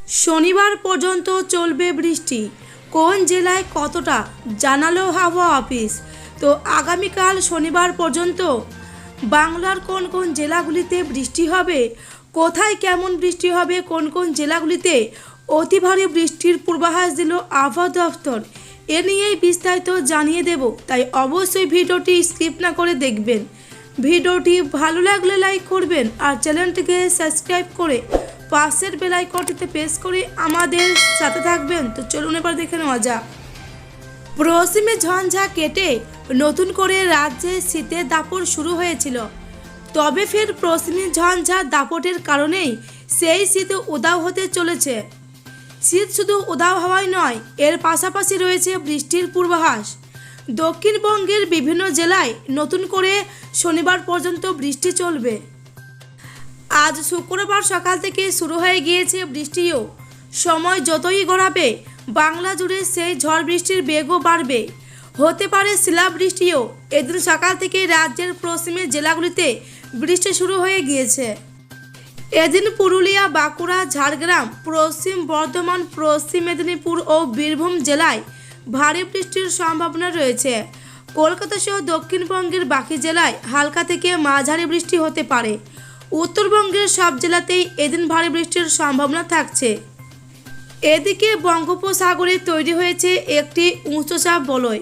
শনিবার পর্যন্ত চলবে বৃষ্টি। কোন জেলায় কতটা জানালো হাওয়া অফিস। তো আগামীকাল শনিবার পর্যন্ত বাংলার কোন কোন জেলাগুলিতে বৃষ্টি হবে, কোথায় কেমন বৃষ্টি হবে, কোন কোন জেলাগুলিতে অতি ভারী বৃষ্টির পূর্বাভাস দিল আবহাওয়া দফতর, এ নিয়েই বিস্তারিত জানিয়ে দেব। তাই অবশ্যই ভিডিওটি স্কিপ না করে দেখবেন। ভিডিওটি ভালো লাগলে লাইক করবেন আর চ্যানেলটিকে সাবস্ক্রাইব করে পাশের বেল আইকনটিতে প্রেস করে আমাদের সাথে থাকবেন। তো চলুন এবার দেখে নেওয়া যাক। পশ্চিমে ঝঞ্ঝা কেটে নতুন করে রাজ্যে শীতের দাপট শুরু হয়েছিল, তবে ফের পশ্চিমী ঝঞ্ঝা দাপটের কারণেই সেই শীত উধাও হতে চলেছে। শীত শুধু উধাও হওয়াই নয়, এর পাশাপাশি রয়েছে বৃষ্টির পূর্বাভাস। দক্ষিণবঙ্গের বিভিন্ন জেলায় নতুন করে শনিবার পর্যন্ত বৃষ্টি চলবে। আজ শুক্রবার সকাল থেকে শুরু হয়ে গিয়েছে বৃষ্টিও। সময় যতই গড়াবে বাংলা জুড়ে সেই ঝড় বৃষ্টির বেগও বাড়বে, হতে পারে শিলাবৃষ্টিও। এদিন সকাল থেকে রাজ্যের পশ্চিমের জেলাগুলিতে বৃষ্টি শুরু হয়ে গিয়েছে। এদিন পুরুলিয়া, বাঁকুড়া, ঝাড়গ্রাম, পশ্চিম বর্ধমান, পশ্চিম মেদিনীপুর ও বীরভূম জেলায় ভারী বৃষ্টির সম্ভাবনা রয়েছে। কলকাতা সহ দক্ষিণবঙ্গের বাকি জেলায় হালকা থেকে মাঝারি বৃষ্টি হতে পারে। উত্তরবঙ্গের সব জেলাতেই এদিন ভারী বৃষ্টির সম্ভাবনা থাকছে। এদিকে বঙ্গোপসাগরে তৈরি হয়েছে একটি উঁচু চাপ বলয়।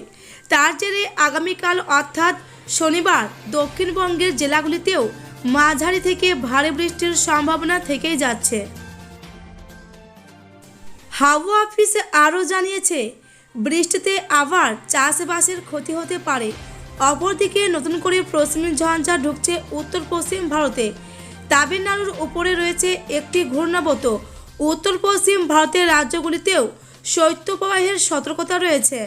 তার জেরে আগামীকাল অর্থাৎ শনিবার দক্ষিণবঙ্গের জেলাগুলিতেও মাঝারি থেকে ভারী বৃষ্টির সম্ভাবনা থেকেই যাচ্ছে। হাওয়া অফিসে আরও জানিয়েছে, বৃষ্টিতে আবার চাষবাসের ক্ষতি হতে পারে। অপরদিকে নতুন করে পশ্চিমী ঝঞ্ঝা ঢুকছে উত্তর পশ্চিম ভারতে। তামিলনাড়ুর উপরে রয়েছে একটি ঘূর্ণাবর্ত। উত্তর পশ্চিম ভারতের রাজ্যগুলিতেও শৈত্যপ্রবাহের সতর্কতা রয়েছে।